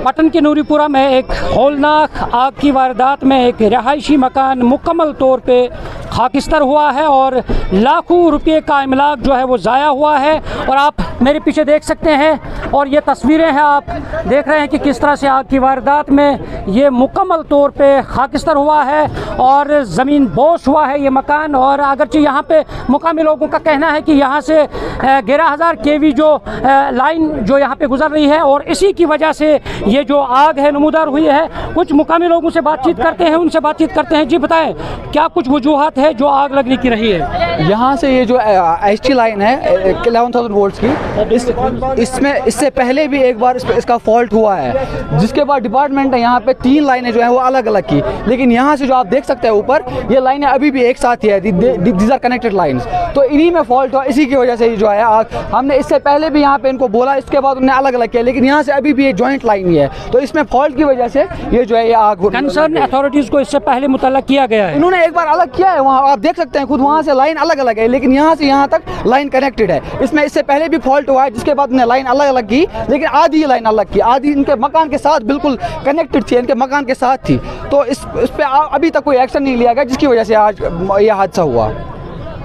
पटन के नूरीपुरा में एक हौलनाक आग की वारदात में एक रिहायशी मकान मुकम्मल तौर पे खाकिस्तर हुआ है और लाखों रुपए का इमलाक जो है वो ज़ाया हुआ है। और आप मेरे पीछे देख सकते हैं और ये तस्वीरें हैं, आप देख रहे हैं कि किस तरह से आग की वारदात में ये मुकम्मल तौर पे खाकिस्तर हुआ है और ज़मीन बोश हुआ है ये मकान। और अगरचे यहाँ पे मुकामी लोगों का कहना है कि यहाँ से 11,000 kV जो लाइन जो यहाँ पे गुजर रही है और इसी की वजह से ये जो आग है नमूदार हुई है। कुछ मुकामी लोगों से बातचीत करते हैं, उनसे बातचीत करते हैं। जी बताएं, क्या कुछ वजूहात है जो आग लगने की रही है? यहाँ से ये जो HT लाइन है 11,000 वोल्ट्स की, इसमें इससे पहले भी एक बार इसका फॉल्ट हुआ है, जिसके बाद डिपार्टमेंट ने यहाँ पे 3 लाइनें जो है वो अलग अलग की। लेकिन यहाँ से जो आप देख सकते हैं ऊपर, ये लाइनें अभी भी एक साथ ही है, दीज आर कनेक्टेड लाइन्स। तो इन्हीं में फॉल्ट हुआ, इसी की वजह से जो है आग। हमने इससे पहले भी यहाँ पे इनको बोला, इसके बाद उन्होंने अलग अलग किया, लेकिन यहाँ से अभी भी ये जॉइंट लाइन ही है। तो इसमें फॉल्ट की वजह से ये जो है ये आग। कंसर्न अथॉरिटीज़ को इससे पहले मुतल्ला किया गया है, इन्होंने एक बार अलग किया है, वहाँ आप देख सकते हैं खुद, वहाँ से लाइन अलग अलग है, लेकिन यहाँ से यहाँ तक लाइन कनेक्टेड है। इसमें इससे पहले भी फॉल्ट हुआ है, जिसके बाद उन्होंने लाइन अलग अलग की, लेकिन आधी लाइन अलग की, आधी इनके मकान के साथ बिल्कुल कनेक्टेड थी, इनके मकान के साथ थी। तो इस पर अभी तक कोई एक्शन नहीं लिया गया, जिसकी वजह से आज ये हादसा हुआ।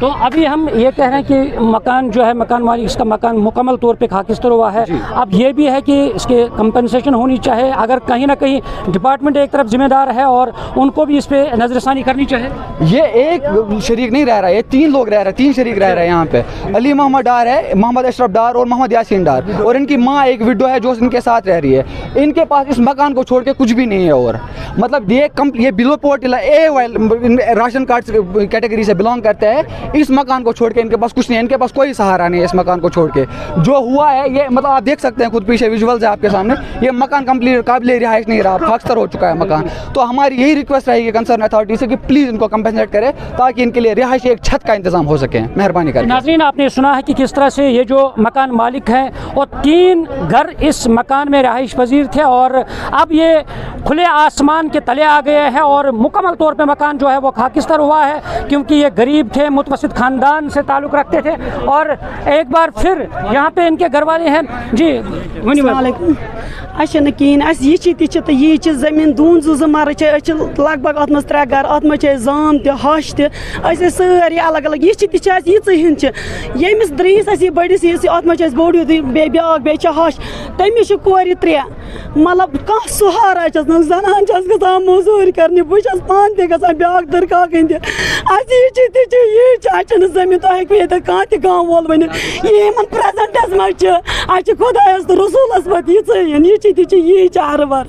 तो अभी हम ये कह रहे हैं कि मकान जो है, मकान मालिक, इसका मकान मुकम्मल तौर पे खाकिस्तर हुआ है। अब ये भी है कि इसके कंपनसेशन होनी चाहिए, अगर कहीं ना कहीं डिपार्टमेंट एक तरफ जिम्मेदार है और उनको भी इस पर नजरसानी करनी चाहिए। ये एक शरीक नहीं रह रहा है, ये 3 लोग रह रहे हैं, 3 शरीक रह रहे हैं यहाँ पे। अली मोहम्मद डार है, मोहम्मद अशरफ डार और मोहम्मद यासीन डार, और इनकी माँ एक विडो है जो इनके साथ रह रही है। इनके पास इस मकान को छोड़ के कुछ भी नहीं है, और मतलब ये below poverty ration card category से बिलोंग करते हैं। इस मकान को छोड़ के इनके पास कुछ नहीं है, इनके पास कोई सहारा नहीं है। इस मकान को छोड़ के जो हुआ है ये, मतलब आप देख सकते हैं खुद, पीछे विजुअल्स है आपके सामने, ये मकान कंप्लीट काबिल रिहाइश नहीं रहा, खाकिस्तर हो चुका है मकान। तो हमारी यही रिक्वेस्ट रहेगी कंसर्न अथॉरिटी से कि प्लीज़ इनको कंपनसेट करें, ताकि इनके लिए रिहाइश एक छत का इंतजाम हो सके। मेहरबानी करें। नाज़रीन, आपने सुना है कि किस तरह से ये जो मकान मालिक हैं और 3 घर इस मकान में रहाइश पजीर थे और अब ये खुले आसमान के तले आ गए हैं और मुकम्मल तौर पे मकान जो है वो खाकिस्तर हुआ है, क्योंकि ये गरीब थे, मुतवस्सित खानदान से ताल्लुक़ रखते थे। और एक बार फिर यहाँ पे इनके घर वाले हैं। जी अच्छा कहें तो ये जमीन दून जू मर लगभग अत 3 घर, अत जाम तश तारी अलग अलग ये यमिस द्रीस बड़िस अत बोड़ ब्या हश तमिस कोर 3, मतलब कह सहारा जनान ग मजूर कर, बहुत पान ग ब्या दरका कन जमीन तो हे कह गाँव वोल वन ये प्रेजेंटस मज खुदायस तो रसूलस पे ये चारवर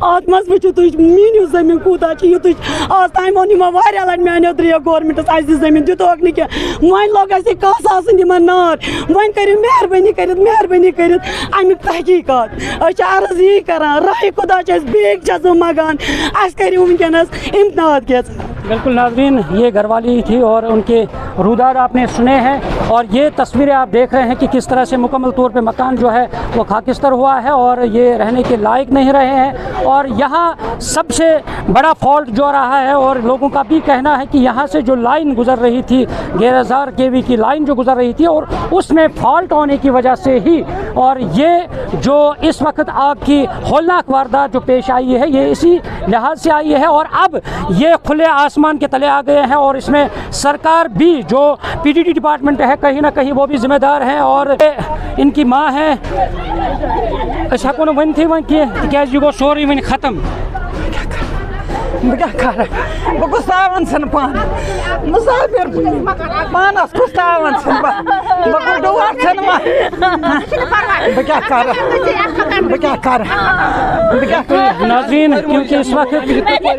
अत मज वो तुम मीनू जमीन कूता ये आज ताम वो वारिया लट मानो त्रियो गवर्नमेंटस आज जमीन दितोक नी क्या वन लोग कस आन नार वन करो मेहरबानी कर अमिक तहकीकत अर्ज यही करान राय खुदा बेग मगान अस करो वनकस इम्तनाद के। बिल्कुल नाज़रीन, ये घरवाली थी और उनके रूदार आपने सुने हैं और ये तस्वीरें आप देख रहे हैं कि किस तरह से मुकम्मल तौर पे मकान जो है वो खाकिस्तर हुआ है और ये रहने के लायक नहीं रहे हैं। और यहाँ सबसे बड़ा फॉल्ट जो रहा है और लोगों का भी कहना है कि यहाँ से जो लाइन गुजर रही थी 11,000 kV की लाइन जो गुजर रही थी और उसमें फॉल्ट होने की वजह से ही और ये जो इस वक्त आग की हौलनाक वारदात जो पेश आई है ये इसी लिहाज से आई है। और अब ये खुले आसमान के तले आ गए हैं और इसमें सरकार भी जो PDD डिपार्टमेंट है कहीं ना कहीं वो भी जिम्मेदार हैं और इनकी माँ है। अच्छा को वन थी वन क्या गो सोरी वन ख़त्म क्या कर बह गुस्तावन सन पान मुसाफिर पानस गुस्तावन सन बह डूर सन बह क्या कर नाज़रीन, क्योंकि इस वक्त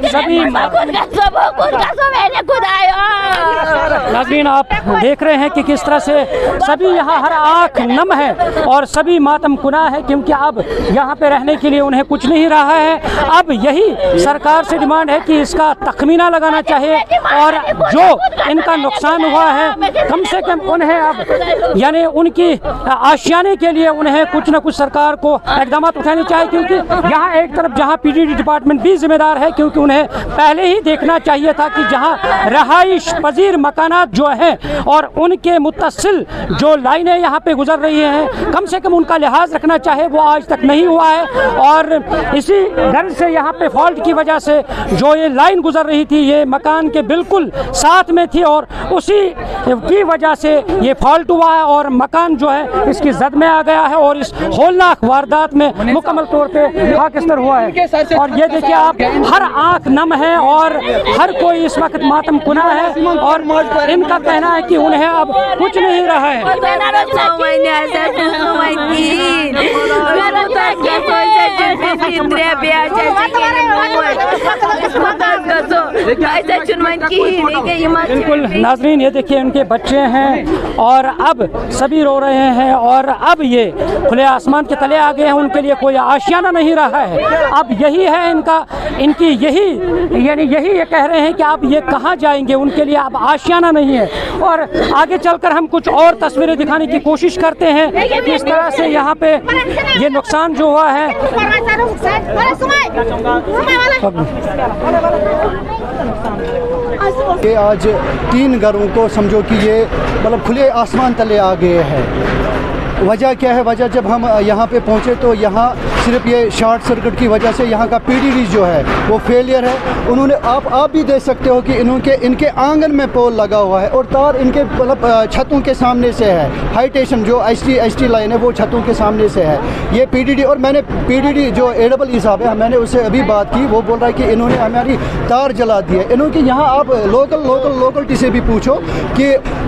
सभी नाज़रीन आप देख रहे हैं कि किस तरह से सभी यहाँ हर आँख नम है और सभी मातम कुना है, क्योंकि अब यहाँ पे रहने के लिए उन्हें कुछ नहीं रहा है। अब यही सरकार से डिमांड डिमांड है कि इसका तखमीना लगाना चाहिए और जो इनका नुकसान हुआ है कम से कम उन्हें अब यानी उनकी आशियाने के लिए उन्हें कुछ न कुछ सरकार को इक़दाम उठाने चाहिए, क्योंकि यहाँ एक तरफ जहाँ पीडीडी डिपार्टमेंट भी जिम्मेदार है, क्योंकि उन्हें पहले ही देखना चाहिए था कि जहाँ रहाइश पजीर मकानात जो हैं और उनके मुत्तसिल जो लाइनें यहाँ पे गुजर रही हैं कम से कम उनका लिहाज रखना चाहिए, वो आज तक नहीं हुआ है। और इसी डर से यहाँ पे फॉल्ट की वजह से जो ये लाइन गुजर रही थी ये मकान के बिल्कुल साथ में थी और उसी की वजह से ये फॉल्ट हुआ है और मकान जो है इसकी जद में आ गया है और इस होलनाक वारदात में मुकम्मल तौर पे खाकिस्तर हुआ है। और ये देखिए आप, हर आंख नम है और हर कोई इस वक्त मातम कुना है और इनका कहना है कि उन्हें अब कुछ नहीं रहा है। बिल्कुल नाजरीन, ये देखिए उनके बच्चे हैं और अब सभी रो रहे हैं और अब ये खुले आसमान के तले आ गए हैं, उनके लिए कोई आशियाना नहीं रहा है। अब यही है इनकी यही ये कह रहे हैं कि अब ये कहाँ जाएंगे, उनके लिए अब आशियाना नहीं है। और आगे चलकर हम कुछ और तस्वीरें दिखाने की कोशिश करते हैं कि इस तरह से यहाँ पे ये नुकसान जो हुआ है। ये आज 3 घरों को समझो कि ये मतलब खुले आसमान तले आ गए हैं। वजह क्या है? वजह जब हम यहाँ पे पहुँचे तो यहाँ सिर्फ ये शॉर्ट सर्किट की वजह से यहाँ का पीडीडी जो है वो फेलियर है। उन्होंने आप भी देख सकते हो कि इनके आंगन में पोल लगा हुआ है और तार इनके मतलब छतों के सामने से है। हाई टेंशन जो एसटी लाइन है वो छतों के सामने से है ये पीडीडी। और मैंने पीडीडी जो AEE साहब है, मैंने उससे अभी बात की, वो बोल रहा है कि इन्होंने हमारी तार जला दी है। इन्होंने यहाँ आप लोकलिटी से भी पूछो कि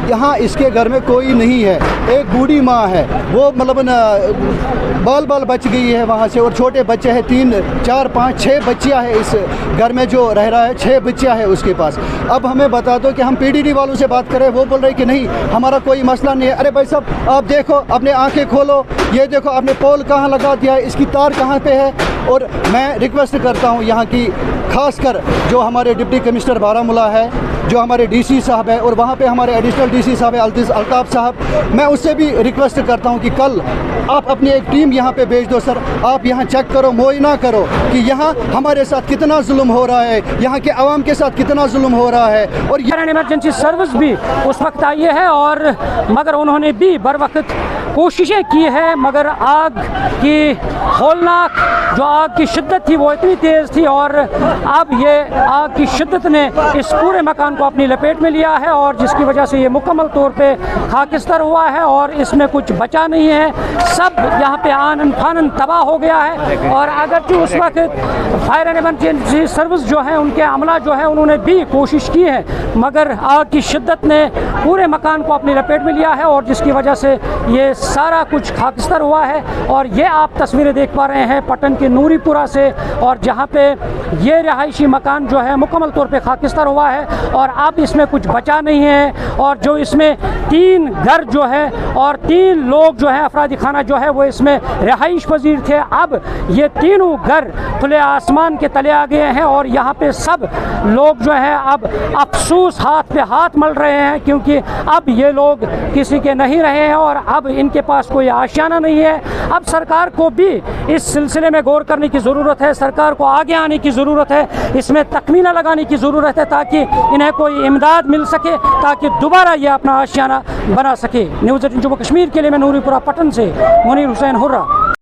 यहाँ इसके घर में कोई नहीं है। एक बूढ़ी माँ है, वो मतलब बाल बच गई है वहाँ से और छोटे बच्चे हैं 3, 4, 5, 6 बच्चियाँ हैं इस घर में जो रह रहा है, 6 बच्चियाँ हैं उसके पास। अब हमें बता दो कि हम पीडीडी वालों से बात करें, वो बोल रहे हैं कि नहीं हमारा कोई मसला नहीं है। अरे भाई साहब आप देखो, अपने आंखें खोलो, ये देखो आपने पोल कहाँ लगा दिया है, इसकी तार कहाँ पे है। और मैं रिक्वेस्ट करता हूँ यहाँ की खासकर जो हमारे डिप्टी कमिश्नर बारामूला है, जो हमारे डीसी साहब है और वहाँ पे हमारे एडिशनल डीसी साहब है अल्ताफ़ साहब, मैं उससे भी रिक्वेस्ट करता हूँ कि कल आप अपनी एक टीम यहाँ पे भेज दो सर। आप यहाँ चेक करो, मुआयना करो कि यहाँ हमारे साथ कितना जुल्म हो रहा है, यहाँ के आवाम के साथ कितना जुल्म हो रहा है। और इमरजेंसी सर्विस भी उस वक्त आई है और मगर उन्होंने भी बर वक्त कोशिशें की है, मगर आग की होलनाक जो आग की शिद्दत थी वो इतनी तेज़ थी और अब ये आग की शिद्दत ने इस पूरे मकान को अपनी लपेट में लिया है और जिसकी वजह से ये मुकम्मल तौर पे खाकिस्तर हुआ है और इसमें कुछ बचा नहीं है। सब यहाँ पे आनन फानन तबाह हो गया है। और अगरचे उस वक्त फायर एंड इमरजेंसी सर्विस जो है उनके अमला जो है उन्होंने भी कोशिश की है, मगर आग की शिद्दत ने पूरे मकान को अपनी लपेट में लिया है और जिसकी वजह से ये सारा कुछ खाकिस्तर हुआ है। और ये आप तस्वीरें देख पा रहे हैं पटन के नूरीपुरा से, और जहाँ पे ये रहायशी मकान जो है मुकम्मल तौर पे खाकिस्तर हुआ है और अब इसमें कुछ बचा नहीं है। और जो इसमें 3 घर जो है और 3 लोग जो है अफरादी खाना जो है वो इसमें रहाइश पजीर थे, अब ये तीनों घर खुले आसमान के तले आ गए हैं और यहाँ पे सब लोग जो है अब अफसोस हाथ पे हाथ मल रहे हैं, क्योंकि अब ये लोग किसी के नहीं रहे हैं और अब इनके पास कोई आशियाना नहीं है। अब सरकार को भी इस सिलसिले में गौर करने की ज़रूरत है, सरकार को आगे आने की ज़रूरत है, इसमें तखमीना लगाने की ज़रूरत है ताकि इन्हें कोई इमदाद मिल सके, ताकि दोबारा ये अपना आशियाना बना सके। न्यूज़ 18 जम्मू कश्मीर के लिए मैं नूरीपुरा पटन से मुनीर हुसैन हुर्रा।